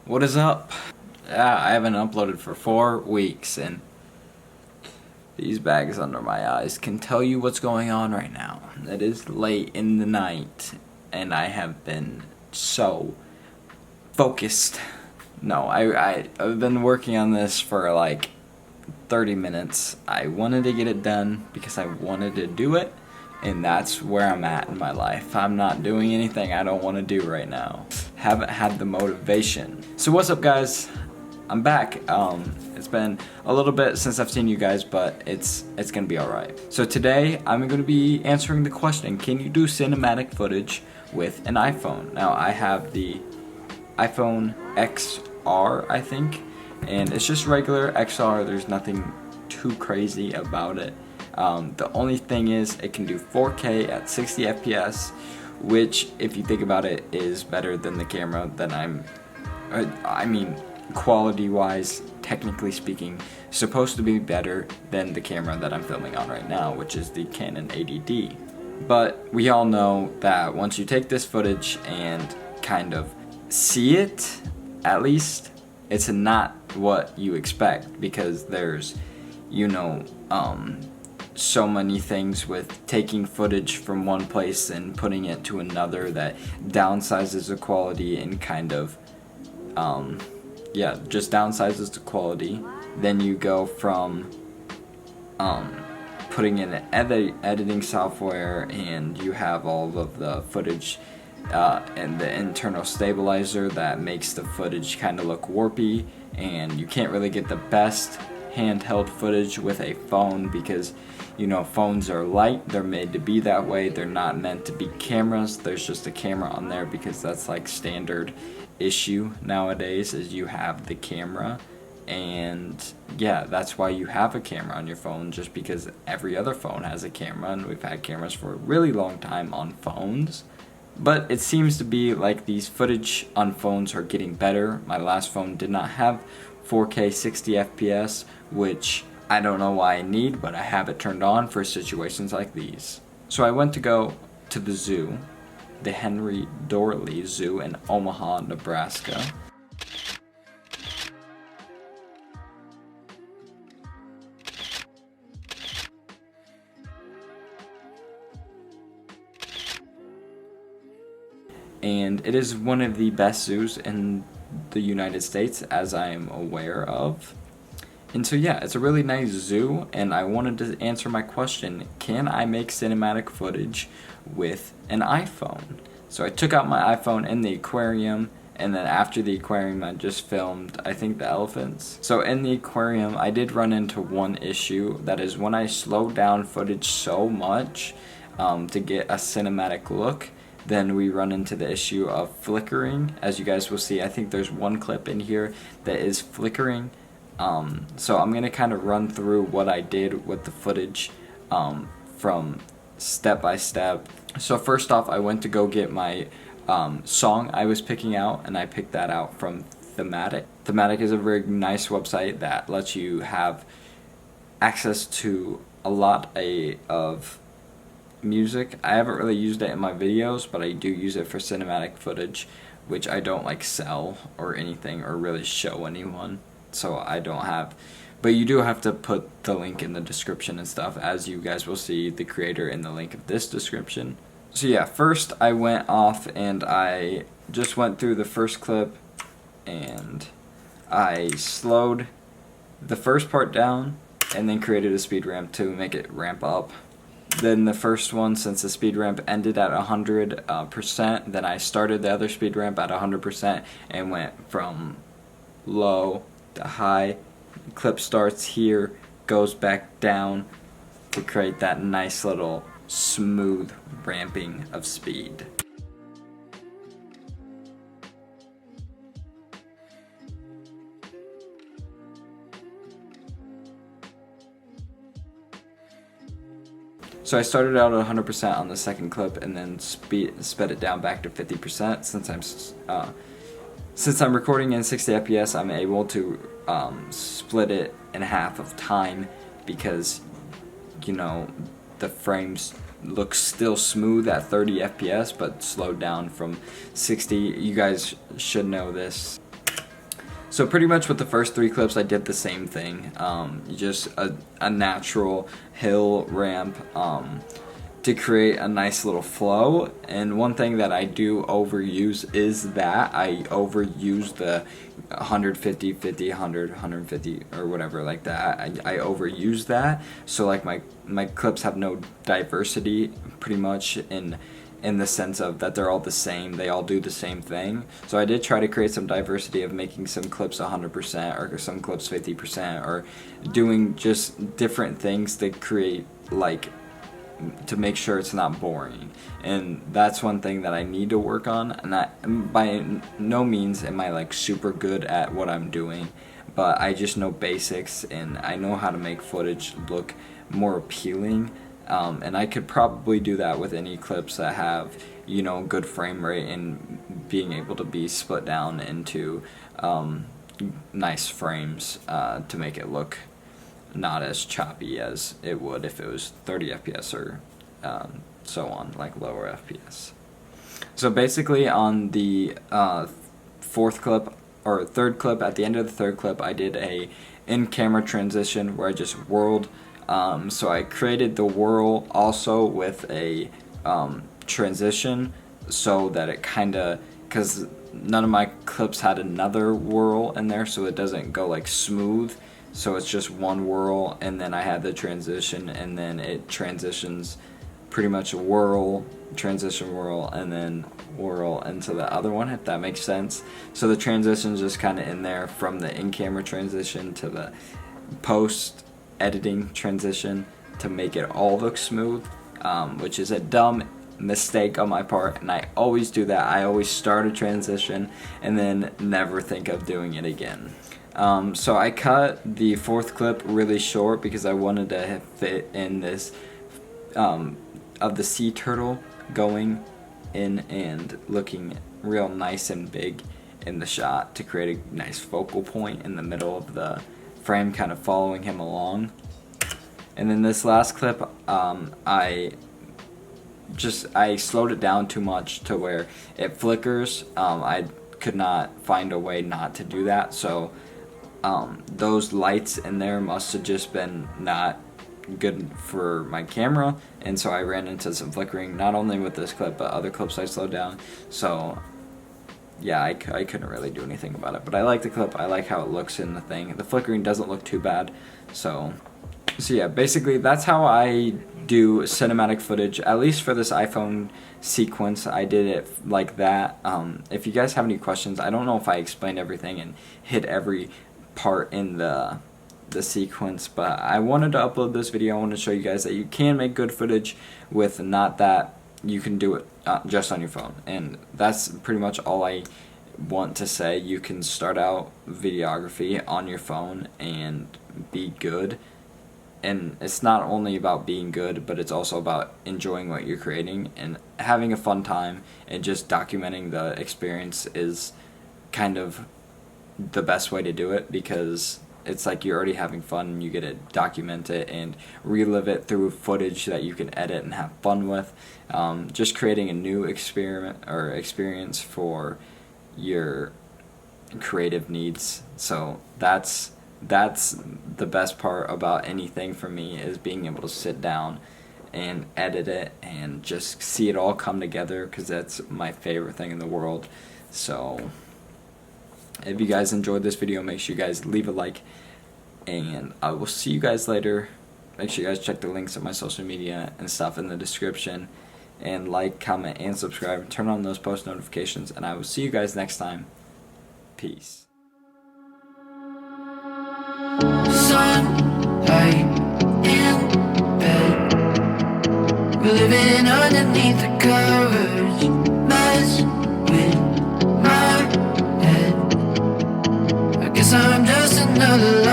What is up? Yeah, I haven't uploaded for 4 weeks, and these bags under my eyes can tell you what's going on right now. It is late in the night, and I have been so focused. No, I've been working on this for like 30 minutes. I wanted to get it done because I wanted to do it, and that's where I'm at in my life. I'm not doing anything I don't want to do right now. Haven't had the motivation. So what's up, guys? I'm back. It's been a little bit since I've seen you guys, but it's gonna be alright. So today I'm gonna be answering the question, can you do cinematic footage with an iPhone? Now I have the iPhone XR, I think, and it's just regular XR. There's nothing too crazy about it. The only thing is it can do 4K at 60 FPS, which, if you think about it, is better than the camera that I mean, quality-wise, technically speaking, supposed to be better than the camera that I'm filming on right now, which is the Canon 80D. But we all know that once you take this footage and kind of see it, at least, it's not what you expect, because there's, so many things with taking footage from one place and putting it to another that downsizes the quality and kind of, just downsizes the quality. Then you go from putting in an editing software, and you have all of the footage and the internal stabilizer that makes the footage kind of look warpy, and you can't really get the best handheld footage with a phone because phones are light, they're made to be that way, they're not meant to be cameras. There's just a camera on there because that's like standard issue nowadays, is you have the camera, and yeah, that's why you have a camera on your phone, just because every other phone has a camera, and we've had cameras for a really long time on phones. But it seems to be like these footage on phones are getting better. My last phone did not have 4K 60 FPS, which I don't know why I need, but I have it turned on for situations like these. So I went to go to the zoo, the Henry Doorly Zoo in Omaha, Nebraska. And it is one of the best zoos in the United States, as I am aware of. And so yeah, it's a really nice zoo, and I wanted to answer my question, can I make cinematic footage with an iPhone? So I took out my iPhone in the aquarium, and then after the aquarium I just filmed, I think, the elephants. So in the aquarium I did run into one issue, that is when I slowed down footage so much to get a cinematic look, then we run into the issue of flickering. As you guys will see, I think there's one clip in here that is flickering. So I'm going to kind of run through what I did with the footage from step by step. So first off, I went to go get my song I was picking out, and I picked that out from Thematic. Thematic is a very nice website that lets you have access to a lot of music. I haven't really used it in my videos, but I do use it for cinematic footage, which I don't like sell or anything or really show anyone. So I don't have, but you do have to put the link in the description and stuff, as you guys will see the creator in the link of this description. So yeah, first I went off and I just went through the first clip, and I slowed the first part down and then created a speed ramp to make it ramp up. Then the first one, since the speed ramp ended at 100%, then I started the other speed ramp at 100% and went from low to high. Clip starts here, goes back down to create that nice little smooth ramping of speed. So I started out at 100% on the second clip, and then sped it down back to 50%. Since I'm recording in 60 FPS, I'm able to split it in half of time, because the frames look still smooth at 30 FPS, but slowed down from 60. You guys should know this. So pretty much with the first 3 clips I did the same thing, just a natural hill ramp to create a nice little flow. And one thing that I do overuse is that I overuse the 150, 50, 100, 150 or whatever like that. I overuse that, so like my clips have no diversity pretty much in the sense of that they're all the same, they all do the same thing. So I did try to create some diversity of making some clips 100% or some clips 50%, or doing just different things to create, like, to make sure it's not boring. And that's one thing that I need to work on. And by no means am I like super good at what I'm doing, but I just know basics and I know how to make footage look more appealing. And I could probably do that with any clips that have, you know, good frame rate and being able to be split down into nice frames to make it look not as choppy as it would if it was 30 FPS or so on, like lower FPS. So basically on the 4th clip or 3rd clip, at the end of the 3rd clip, I did a in-camera transition where I just whirled. So I created the whirl also with a transition, so that it kinda, because none of my clips had another whirl in there, so it doesn't go like smooth. So it's just one whirl, and then I had the transition, and then it transitions pretty much a whirl, transition, whirl, and then whirl into the other one, if that makes sense. So the transition's just kind of in there from the in-camera transition to the post-editing transition to make it all look smooth, which is a dumb mistake on my part, and I always do that. I always start a transition and then never think of doing it again. So I cut the 4th clip really short because I wanted to fit in this of the sea turtle going in and looking real nice and big in the shot to create a nice focal point in the middle of the frame, kind of following him along. And then this last clip, I slowed it down too much to where it flickers. I could not find a way not to do that, so those lights in there must have just been not good for my camera, and so I ran into some flickering, not only with this clip but other clips I slowed down. So yeah, I couldn't really do anything about it, but I like the clip. I like how it looks in the thing. The flickering doesn't look too bad. So yeah, basically that's how I do cinematic footage, at least for this iPhone sequence. I did it like that. If you guys have any questions, I don't know if I explained everything and hit every part in the sequence, but I wanted to upload this video. I want to show you guys that you can make good footage with not that you can do it just on your phone, and that's pretty much all I want to say. You can start out videography on your phone and be good, and it's not only about being good, but it's also about enjoying what you're creating and having a fun time, and just documenting the experience is kind of the best way to do it, because it's like you're already having fun and you get to document it and relive it through footage that you can edit and have fun with. Just creating a new experience for your creative needs. So that's the best part about anything for me, is being able to sit down and edit it and just see it all come together, because that's my favorite thing in the world. So if you guys enjoyed this video, make sure you guys leave a like, and I will see you guys later. Make sure you guys check the links of my social media and stuff in the description, and like, comment, and subscribe, and turn on those post notifications, and I will see you guys next time. Peace. Sunlight in bed, we're living underneath the covers, mess with my head. I guess I'm just another